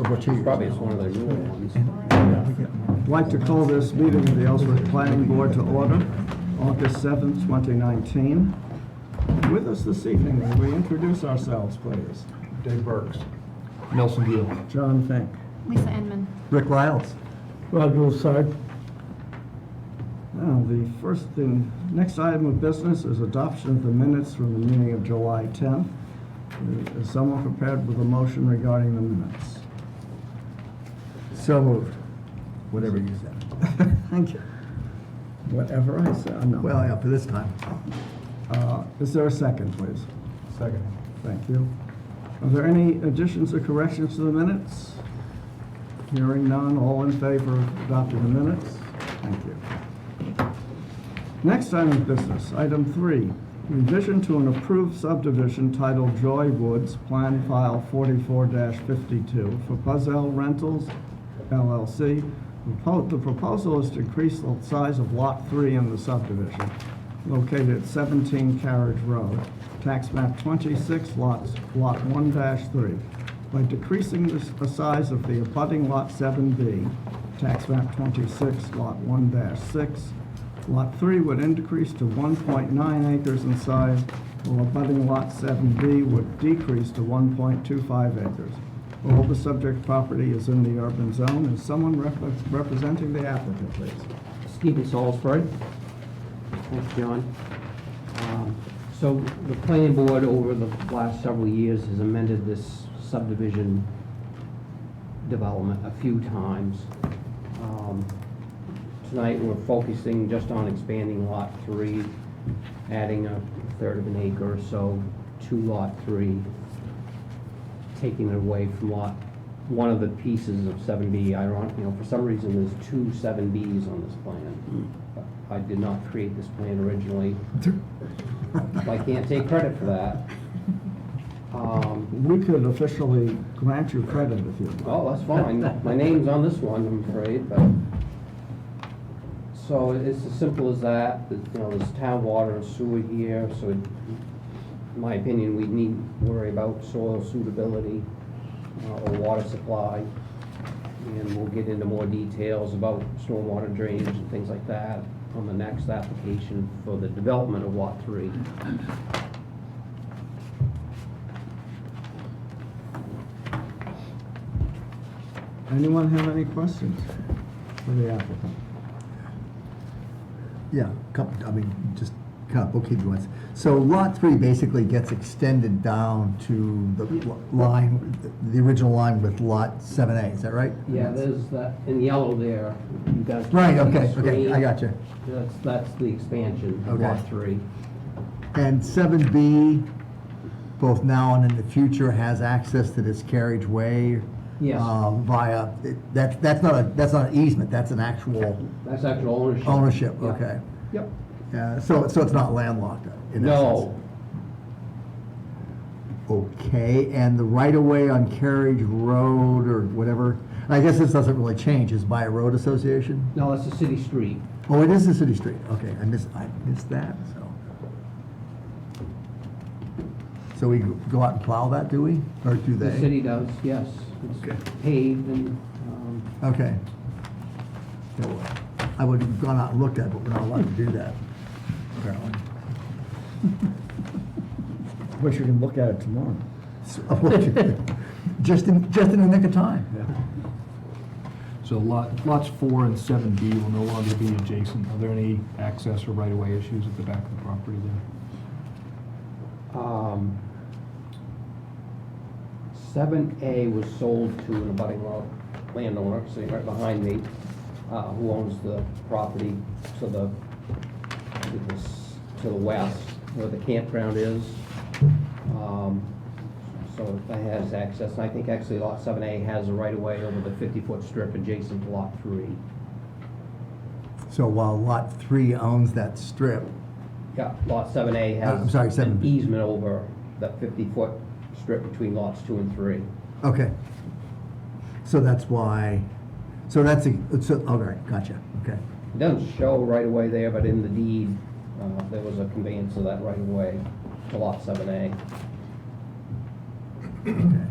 what you. Probably it's one of the newer ones. I'd like to call this meeting of the Ellsworth Planning Board to order, August 7th, 2019. With us this evening, may we introduce ourselves, please? Dave Burks. Nelson Deal. John Fink. Lisa Inman. Rick Riles. Roger Lassard. Now, next item of business is adoption of the minutes from the meeting of July 10th. Is someone prepared with a motion regarding the minutes? So moved. Whatever you said. Thank you. Whatever I said, no. Well, yeah, for this time. Is there a second, please? Second. Thank you. Are there any additions or corrections to the minutes? Hearing none, all in favor of adopting the minutes? Thank you. Next item of business, item 3, revision to an approved subdivision titled Joy Woods, Plan File 44-52 for Puzzell Rentals, LLC. The proposal is to increase the size of Lot 3 in the subdivision, located at 17 Carriage Road, tax map 26, Lot 1-3, by decreasing the size of the abutting Lot 7B, tax map 26, Lot 1-6. Lot 3 would increase to 1.9 acres in size, while abutting Lot 7B would decrease to 1.25 acres. All the subject property is in the urban zone. Is someone representing the applicant, please? Stephen Salisbury. Thanks, John. So the planning board over the last several years has amended this subdivision development a few times. Tonight we're focusing just on expanding Lot 3, adding a third of an acre or so to Lot 3, taking it away from one of the pieces of 7B. For some reason there's 2 7Bs on this plan. I did not create this plan originally. I can't take credit for that. We could officially grant you credit if you like. Oh, that's fine. My name's on this one, I'm afraid, but. So it's as simple as that. There's town water and sewer here, so in my opinion, we need to worry about soil suitability or water supply. And we'll get into more details about stormwater drainage and things like that on the next application for the development of Lot 3. Anyone have any questions for the applicant? Yeah, just kind of bookkeeping ones. So Lot 3 basically gets extended down to the line, the original line with Lot 7A, is that right? Yeah, there's that in yellow there. You guys can Right, see the okay, screen. I got you. That's the expansion of Okay. Lot 3. And 7B, both now and in the future, has access to this carriageway? Yes. Via, that's not an easement, that's an actual That's actual ownership. ownership, Yeah. okay. Yep. So it's not landlocked in No. essence? Okay, and the right-of-way on Carriage Road or whatever, I guess this doesn't really change, is by a road association? No, that's a city street. Oh, it is a city street, okay, I missed that, so. So we go out and plow that, do we, or do they? The city does, yes. It's Okay. paved and, Okay. So, I would have gone out and looked at it, but we're not allowed to do that, apparently. Wish you could look at it tomorrow. Just in the nick of time. So lots 4 and 7B will no longer be adjacent. Are there any access or right-of-way issues at the back of the property there? 7A was sold to an abutting landowner, sitting right behind me, who owns the property to the west, where the campground is. So that has access, and I think actually Lot 7A has a right-of-way over the 50-foot strip adjacent to Lot 3. So while Lot 3 owns that strip, Yeah, Lot 7A I'm has sorry, an 7B. easement over that 50-foot strip between lots 2 and 3. okay. So that's why, all right, gotcha, okay. It doesn't show right away there, but in the deed, there was a conveyance of that right of way to lot 7A. Okay.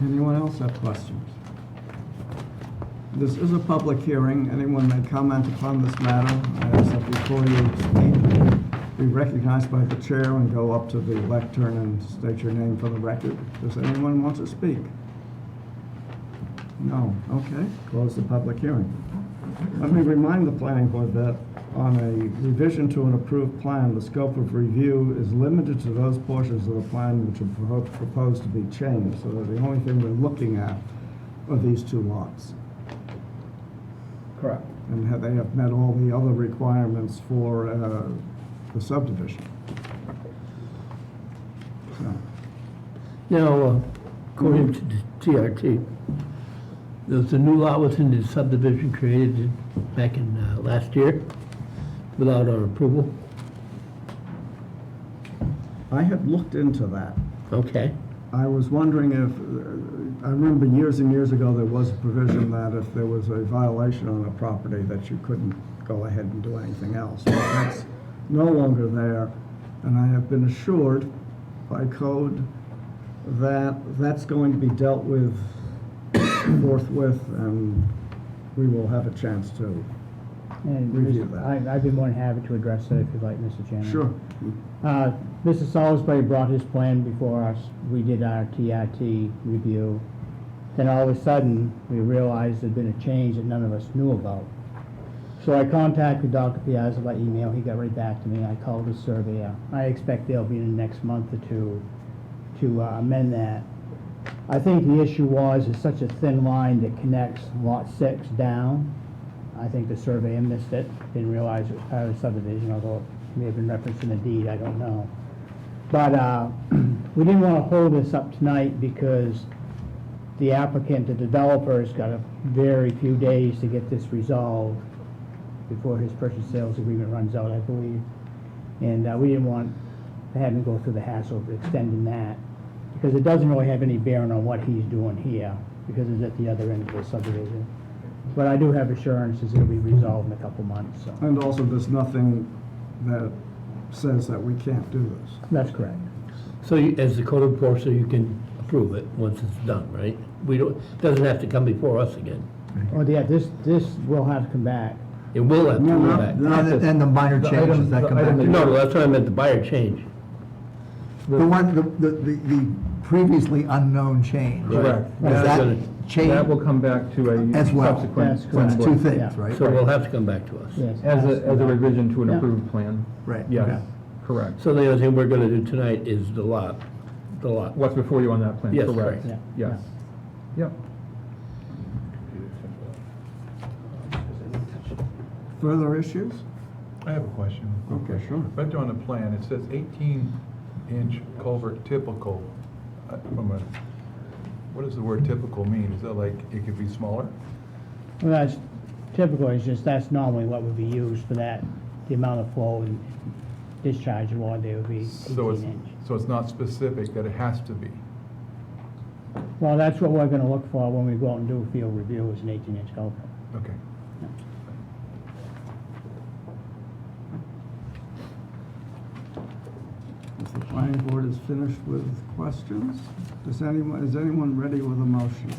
Anyone else have questions? This is a public hearing. Anyone may comment upon this matter. I ask that before you speak, be recognized by the chair and go up to the lectern and state your name for the record. Does anyone want to speak? No. Okay. Close the public hearing. Let me remind the planning board that on a revision to an approved plan, the scope of review is limited to those portions of the plan which are proposed to be changed, so that the only thing we're looking at are these two lots. Correct. And they have met all the other requirements for the subdivision. So, Now, according to the TRT, there was a new lot within the subdivision created back in last year without our approval. I had looked into that. Okay. I was wondering if, I remember years and years ago, there was a provision that if there was a violation on a property, that you couldn't go ahead and do anything else. But that's no longer there, and I have been assured by code that that's going to be dealt with forthwith, and we will have a chance to And review that. I'd be more than happy to address that if you'd like, Mr. Chairman. Sure. Mr. Salisbury brought his plan before us. We did our TRT review. Then all of a sudden, we realized there'd been a change that none of us knew about. So I contacted Dr. Piazza by email. He got right back to me. I called the surveyor. I expect they'll be in the next month or two to amend that. I think the issue was, it's such a thin line that connects Lot 6 down. I think the surveyor missed it, didn't realize it was part of the subdivision, although it may have been referenced in the deed, I don't know. But we didn't want to hold this up tonight because the applicant, the developer's got a very few days to get this resolved before his purchase sales agreement runs out, I believe. And we didn't want to have him go through the hassle of extending that, because it doesn't really have any bearing on what he's doing here, because it's at the other end of the subdivision. But I do have assurances it'll be resolved in a couple months, so. And also, there's nothing that says that we can't do this. That's correct. So as the code enforcer, you can approve it once it's done, right? Doesn't have to come before us again. Oh, yeah, this will have to come back. It will have to No, come no, back. no. And the minor The changes item- that the come back. item that- No, that's what I meant, the buyer change. The one, the previously unknown change. Correct. Does That's that gonna- change That will come back to a as well? subsequent. That's So it's correct. two things, Yeah. right? So we'll have to come back to us. Yes. As a revision to an Yeah. approved plan. Right, Yes, okay. correct. So the other thing we're gonna do tonight is the lot. What's before you on that plan? Yes, Correct. correct. Yes. Yep. Further issues? I have a question. Okay, sure. Right there on the plan, it says 18-inch culvert typical. From a, what does the word typical mean? Is that like, it could be smaller? Well, that's typical, it's just, that's normally what would be used for that, the amount of flow and discharge of water there would be So 18 inch. it's not specific that it has to be? Well, that's what we're gonna look for when we go out and do a field review, is an 18-inch culvert. Okay. If the planning board is finished with questions, is anyone ready with a motion?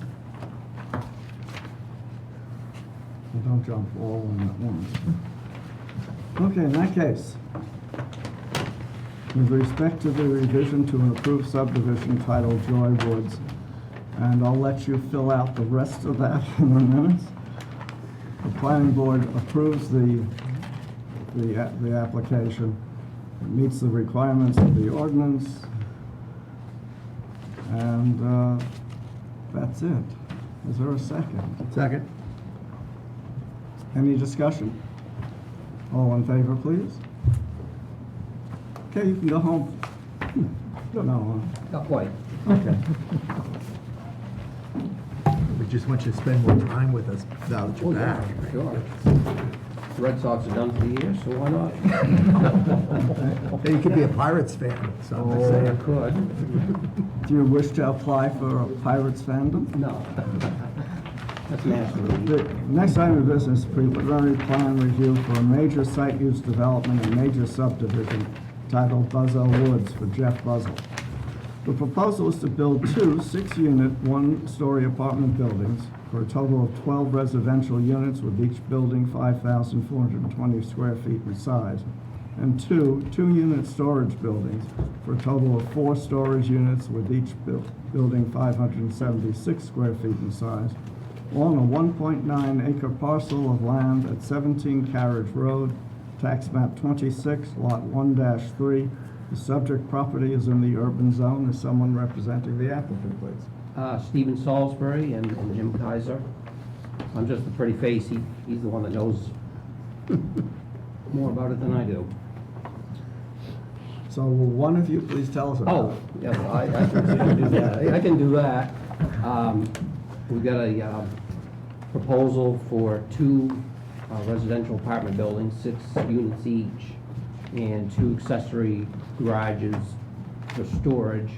Well, don't jump all in at once. Okay, in that case, with respect to the revision to an approved subdivision titled Joy Woods, and I'll let you fill out the rest of that in the minutes. The planning board approves the application. It meets the requirements of the ordinance. And that's it. Is there a second? Second? Any discussion? All in favor, please? Okay, you can go home. No, Not quite. okay. We just want you to spend more time with us now that Oh, you're yeah, back. sure. The Red Sox are done for the year, so why not? Hey, you could be a Pirates fan, so I'm just Oh, I saying. could. Do you wish to apply for a Pirates fandom? No. That's National League. The next item of business, preliminary plan review for a major site use development and major subdivision titled Buzzell Woods for Jeff Buzzell. The proposal is to build two 6-unit, one-story apartment buildings for a total of 12 residential units, with each building 5,420 square feet in size, and two 2-unit storage buildings for a total of 4 storage units, with each building 576 square feet in size, on a 1.9-acre parcel of land at 17 Carriage Road, tax map 26, lot 1-3. The subject property is in the urban zone. Is someone representing the applicant, please? Stephen Salisbury and Jim Kaiser. I'm just the pretty face. He's the one that knows more about it than I do. So will one of you please tell us about Oh, it? yeah, well, I can do that. I can do that. We've got a proposal for two residential apartment buildings, 6 units each, and 2 accessory garages for storage.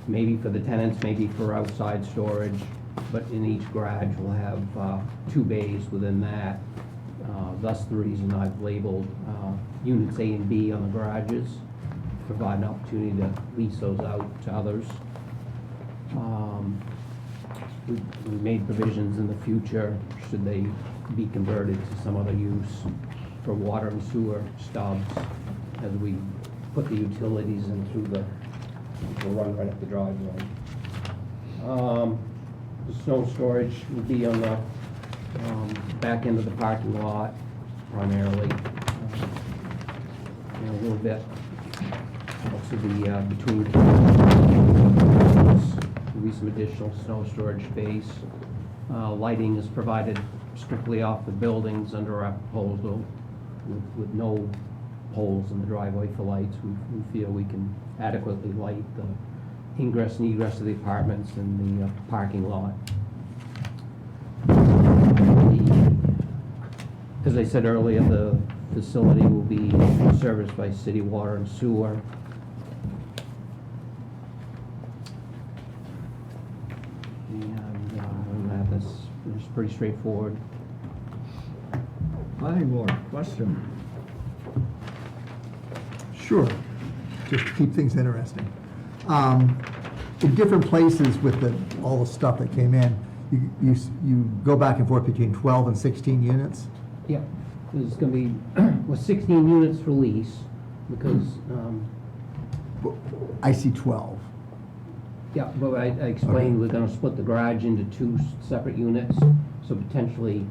Maybe for the tenants, maybe for outside storage, but in each garage we'll have 2 bays within that. Thus the reason I've labeled units A and B on the garages, provide an opportunity to lease those out to others. We made provisions in the future, should they be converted to some other use, for water and sewer stubs, as we put the utilities in through the run right up the driveway. The snow storage will be on the back end of the parking lot primarily. And a little bit also between there'll be some additional snow storage space. Lighting is provided strictly off the buildings under our proposal, with no poles in the driveway for lights. We feel we can adequately light the ingress and egress of the apartments and the parking lot. As I said earlier, the facility will be serviced by city water and sewer. And other than that, this is pretty straightforward. Planning board, question? Sure, just to keep things interesting. In different places with all the stuff that came in, you go back and forth between 12 and 16 units? Yeah, there's gonna be, well, 16 units for lease, because, I see 12. yeah, but I explained we're gonna split the garage into 2 separate units, so potentially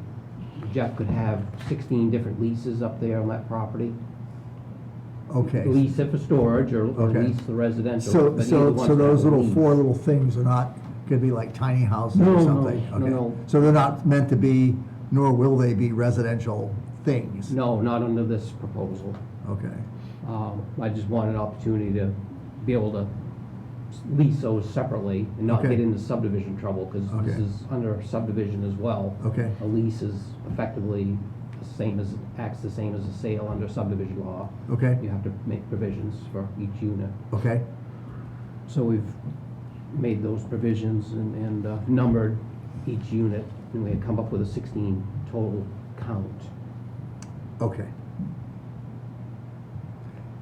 Jeff could have 16 different leases up there on that property. Okay. Lease it for storage, or Okay. lease the residential. So, but either so, one's so those got a little lease. 4 little things are not gonna be like tiny houses No, or no, something? no, Okay. no. So they're not meant to be, nor will they be residential things? No, not under this proposal. Okay, I just wanted an opportunity to be able to lease those separately and not Okay. get into subdivision trouble, because this Okay. is under subdivision as well. okay, A lease is effectively the same as, acts the same as a sale under subdivision law. okay, You have to make provisions for each unit. okay, So we've made those provisions and numbered each unit, and we had come up with a 16 total count. okay.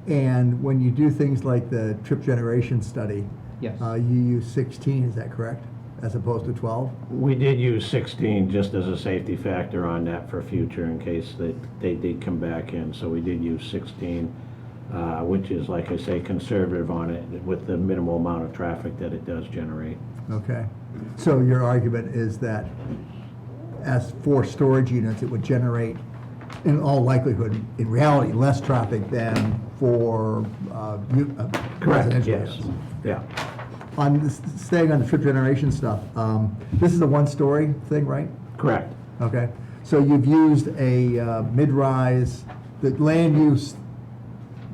And when you do things like the trip generation study, Yes. you use 16, is that correct? As opposed to 12? We did use 16 just as a safety factor on that for future in case that they did come back in. So we did use 16, which is, like I say, conservative on it with the minimal amount of traffic that it does generate. Okay. So your argument is that as for storage units, it would generate, in all likelihood, in reality, less traffic than for residential Yes. units? Yeah. Staying on the trip generation stuff, this is a one-story thing, right? Correct. Okay. So you've used a mid-rise, the land use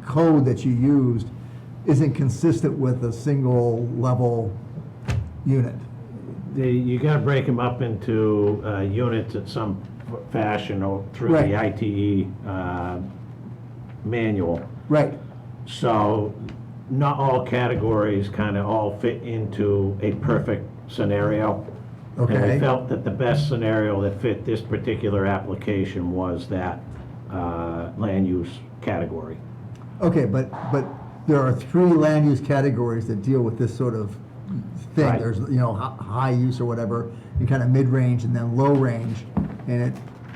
code that you used isn't consistent with a single-level unit. You got to break them up into units at some fashion or through Right. the ITE manual. Right. So not all categories kind of all fit into a perfect scenario. And Okay. we felt that the best scenario that fit this particular application was that land use category. Okay, but there are three land use categories that deal with this sort of thing. Right. There's, high use or whatever, and kind of mid-range and then low range. And it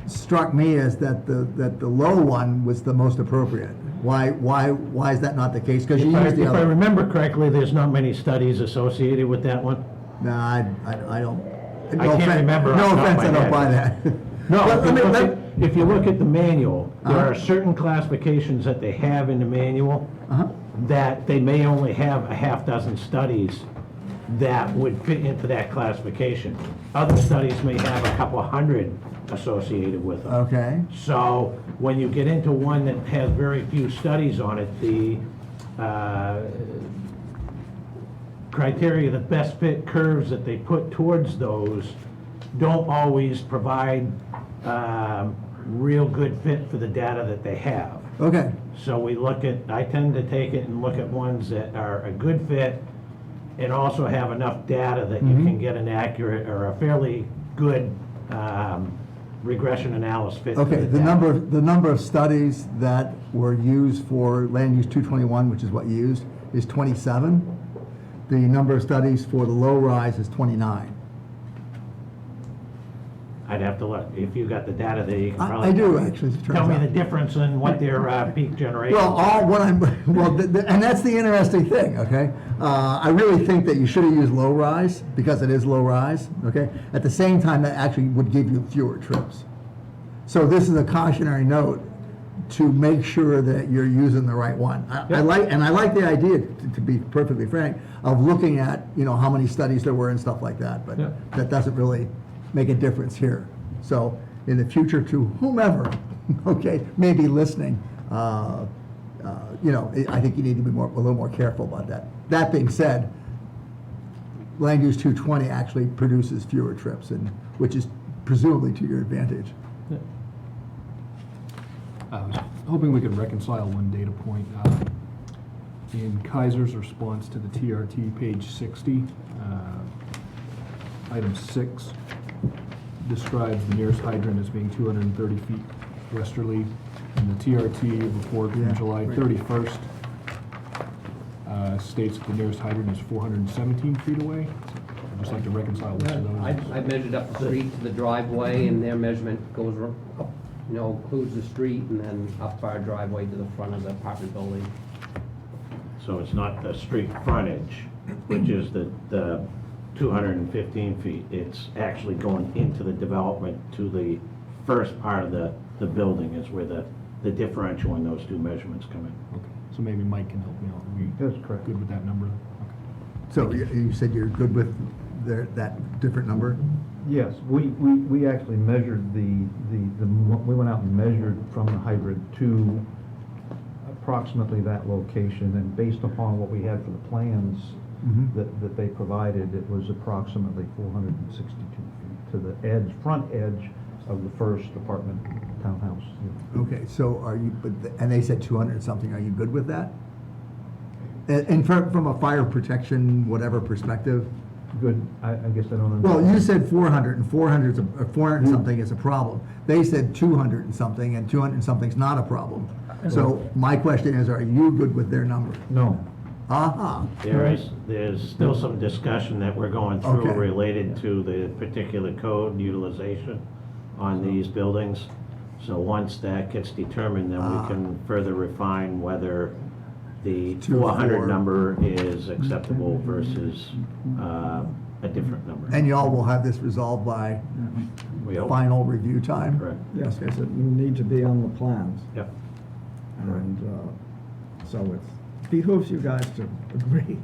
struck me as that the low one was the most appropriate. Why is that not the case? Because you use the If I other. remember correctly, there's not many studies associated with that one. No, I don't. I can't remember No off the top of offense, my I don't head. buy that. No, But let me- if you look at the manual, there Uh-huh. are certain classifications that they have in the manual Uh-huh. that they may only have a half dozen studies that would fit into that classification. Other studies may have a couple hundred associated with them. Okay, So when you get into one that has very few studies on it, the criteria, the best fit curves that they put towards those don't always provide real good fit for the data that they have. okay, So I tend to take it and look at ones that are a good fit and also have enough data that you can get an accurate or a fairly good regression analysis fit. for okay. The data. number of studies that were used for land use 221, which is what you used, is 27. The number of studies for the low rise is 29. I'd have to look, if you got the data there, you can I probably. do, actually, as it turns Tell me out. the difference in what their peak generation. Well, and that's the interesting thing, okay? I really think that you should have used low rise, because it is low rise, okay? At the same time, that actually would give you fewer trips. So this is a cautionary note to make sure that you're using the right one. I like the idea, to be perfectly frank, of looking at, how many studies there were and stuff like that, but Yeah. that doesn't really make a difference here. So in the future, to whomever, okay, may be listening, I think you need to be a little more careful about that. That being said, land use 220 actually produces fewer trips, which is presumably to your advantage. I was hoping we could reconcile one data point. In Kaiser's response to the TRT, page 60, item 6 describes the nearest hydrant as being 230 feet westerly, and the TRT report Yeah, from July right. 31st states that the nearest hydrant is 417 feet away. So I'd just like to reconcile which of those. I measured up the street to the driveway, and their measurement goes up, includes the street and then up our driveway to the front of the apartment building. So it's not the street frontage, which is the 215 feet. It's actually going into the development to the first part of the building is where the differential in those two measurements come in. Okay, so maybe Mike can help me out. Are we That's correct. good with that number? Okay. So you said you're good with that different number? Yes, we actually measured we went out and measured from the hydrant to approximately that location, and based upon what we had for the plans Mhm. that they provided, it was approximately 462 feet to the front edge of the first apartment townhouse. Okay, so and they said 200 something, are you good with that? And from a fire protection, whatever perspective? Good, I guess I don't understand. Well, you said 400, and 400 and something is a problem. They said 200 and something, and 200 and something's not a problem. So my question is, are you good with their number? No. Aha. There's still some discussion that we're going through Okay. related to the particular code utilization on these buildings. So once that gets determined, then we can further refine whether the 400 number is acceptable versus a different number. And y'all will have this resolved by We hope. final review time? Correct. Yes, because it need to be on the plans. Yep. And so it behooves you guys to agree.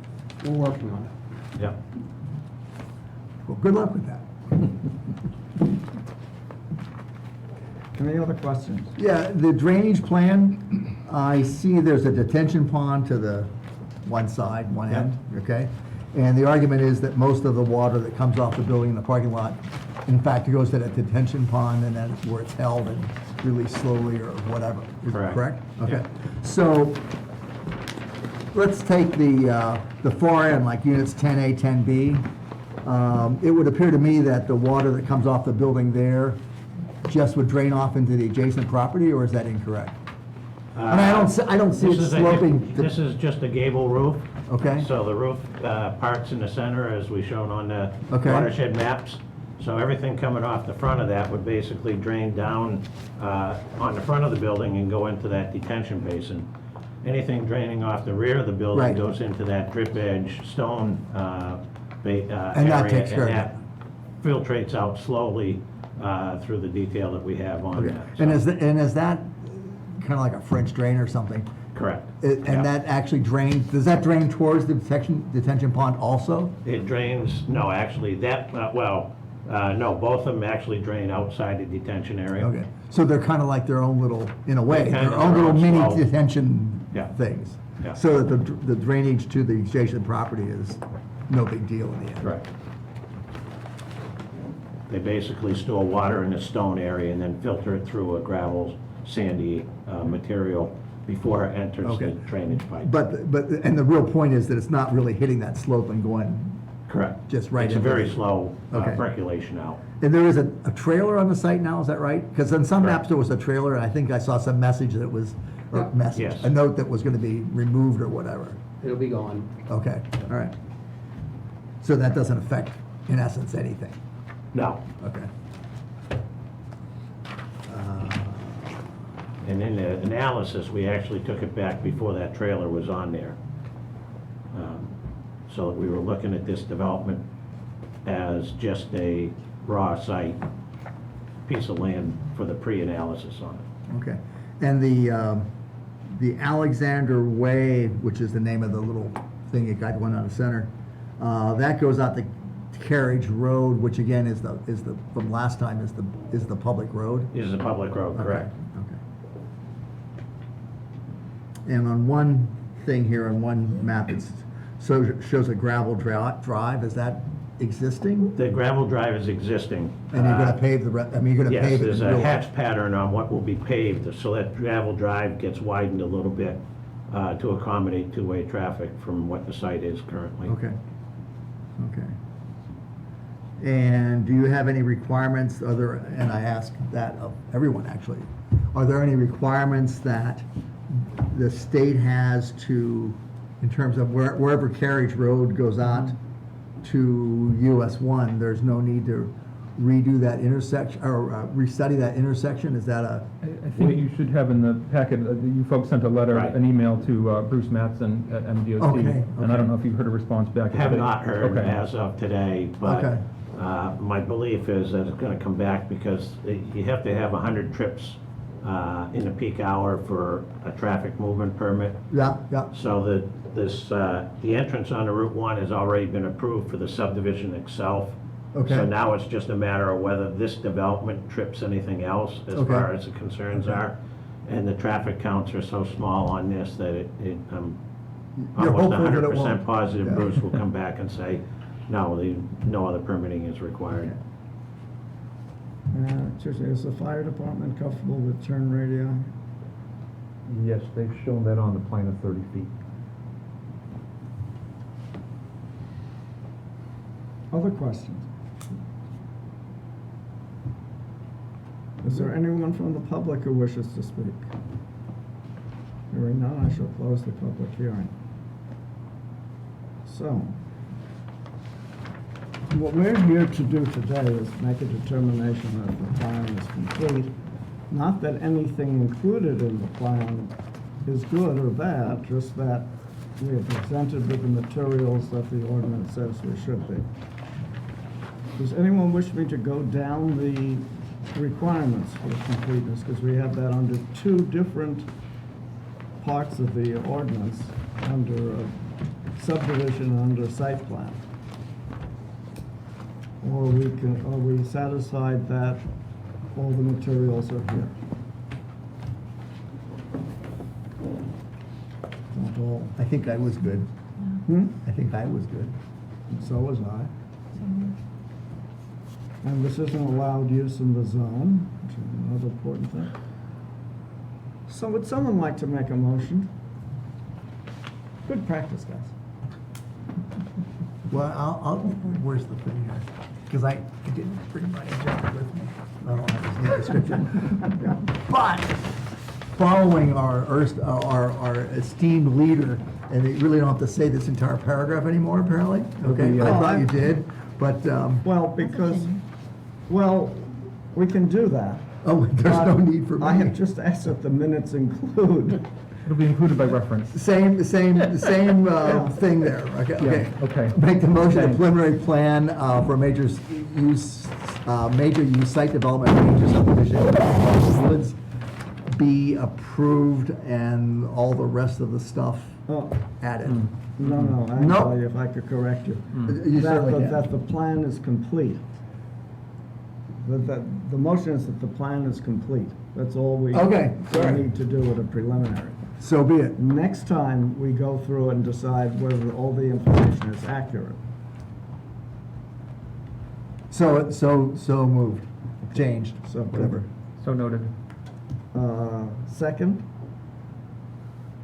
We're working on it. Yep. Well, good luck with that. Any other questions? Yeah, the drainage plan, I see there's a detention pond to the one side, one end, okay? And the argument is that most of the water that comes off the building in the parking lot, in fact, goes to that detention pond and then where it's held and released slowly or whatever. Is that Correct. correct? Okay. Yeah. So let's take the far end, like units 10A, 10B. It would appear to me that the water that comes off the building there just would drain off into the adjacent property, or is that incorrect? And I don't see it This is a- sloping. This is just a gable roof. Okay. So the roof parts in the center, as we shown on the Okay. watershed maps. So everything coming off the front of that would basically drain down on the front of the building and go into that detention basin. Anything draining off the rear of the building Right. goes into that drip edge stone area. And that takes care of And that filtrates out slowly through the detail that we have on Okay. that. And So- is that kind of like a French drain or something? Correct. And Yeah. that actually drains, does that drain towards the detention pond also? It drains, no, actually, no, both of them actually drain outside the detention area. Okay, so they're kind of like their own little, in a way, They're kind their of own their little own mini slope. detention Yeah. things. Yeah. So that the drainage to the adjacent property is no big deal in the end. Right. They basically store water in the stone area and then filter it through a gravel, sandy material before it enters the Okay. drainage pipe. But, and the real point is that it's not really hitting that slope and going, Correct. just right It's a into very the- slow Okay. percolation out. and there is a trailer on the site now, is that right? Because on some Correct. maps there was a trailer, and I think I saw some message that was, or Yeah. message, Yes. a note that was gonna be removed or whatever. It'll be gone. Okay, all right. So that doesn't affect, in essence, anything? No. Okay. And in the analysis, we actually took it back before that trailer was on there. So that we were looking at this development as just a raw site, piece of land for the pre-analysis on it. Okay. And the Alexander Way, which is the name of the little thing you got going on the center, that goes out to Carriage Road, which again is the, from last time, is the public road? This is a public road, correct? Okay. And on one thing here, on one map, shows a gravel drive, is that existing? The gravel drive is existing. And you're gonna pave you're gonna Yes, pave it? there's in a real- hatch pattern on what will be paved, so that gravel drive gets widened a little bit to accommodate two-way traffic from what the site is currently. Okay, okay. And do you have any requirements, and I ask that of everyone actually, are there any requirements that the state has to, in terms of wherever Carriage Road goes out to US 1, there's no need to redo that intersection, or restudy that intersection? Is that a, I think you should have in the packet, you folks sent a letter, Right. an email to Bruce Mattson at MDOT. Okay, And I don't okay. know if you've heard a response back. Have not heard Okay. as of today, but Okay. my belief is that it's gonna come back because you have to have 100 trips in a peak hour for a traffic movement permit. yeah, yeah, So the entrance on the Route 1 has already been approved for the subdivision itself. Okay. So now it's just a matter of whether this development trips anything else as Okay. far as the concerns are. And the traffic counts are so small on this that I'm You're almost hopeful that it 100% won't. positive Yeah. Bruce will come back and say, no, no other permitting is required. Seriously, is the fire department comfortable with turn radii? Yes, they've shown that on the plan of 30 feet. Other questions? Is there anyone from the public who wishes to speak? Hearing none, I shall close the public hearing. So, what we're here to do today is make a determination that the plan is complete. Not that anything included in the plan is good or bad, just that we are presented with the materials that the ordinance says we should be. Does anyone wish me to go down the requirements for completeness? Because we have that under two different parts of the ordinance, under subdivision and under site plan. Or are we satisfied that all the materials are here? Not all. I think I was good. I think I was good. And so was I. And this isn't allowed use in the zone, which is another important thing. So would someone like to make a motion? Good practice, guys. Well, where's the thing here? Because I didn't bring my agenda with me. I don't have his new description. But following our esteemed leader, and they really don't have to say this entire paragraph anymore, apparently? Okay, I thought you did, but, Well, because, well, we can do that. oh, there's no but need for me. I have just asked that the minutes include. It'll be included by reference. Same thing there, okay. okay. Make the motion, the Thanks. preliminary plan for major use site development, major subdivision, Woods, be approved and all the rest of the stuff Oh, added. no, No. actually, if I could correct you. You That certainly the- That can. the plan is complete. The motion is that the plan is complete. That's all we Okay, we sorry. need to do with a preliminary. So be it. Next time, we go through and decide whether all the information is accurate. So moved, changed, So- whatever. So noted. Second?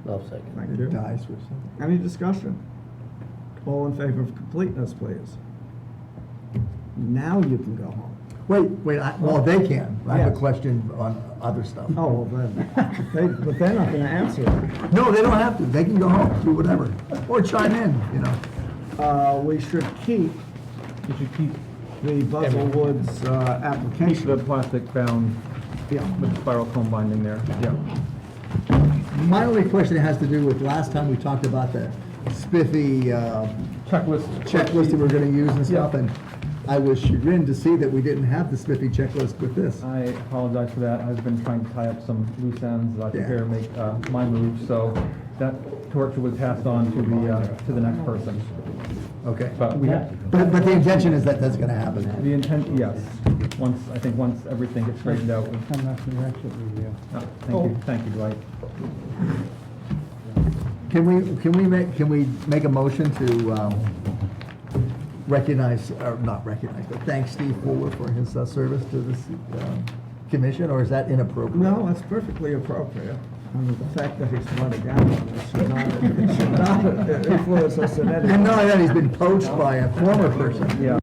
I'll second. Thank It you. dies for a second. Any discussion? All in favor of completeness, please. Now you can go home. Wait, well, they can. I have a Yes. question on other stuff. Oh, well then, but they're not gonna answer it. No, they don't have to. They can go home, do whatever, or chime in, you know. We should keep You should keep the Buzzell Woods application. the plastic bound Yeah. with spiral cone binding there, yeah. My only question has to do with last time we talked about the spiffy Checklist. checklist that we're gonna use and stuff, Yeah. and I was chagrined to see that we didn't have the spiffy checklist with this. I apologize for that. I've been trying to tie up some loose ends, prepare to make my move, so that torch was passed on to the next person. Okay. But we have, But the intention is that that's gonna happen. the intent, yes. I think once everything gets straightened out. Come up with exit review. Thank you, Dwight. Can we make a motion to recognize, or not recognize, but thank Steve Fuller for his service to this commission, or is that inappropriate? No, that's perfectly appropriate. And the fact that he's running out on this should not influence us in any way. And not only that, he's been poached by a former person. Yeah.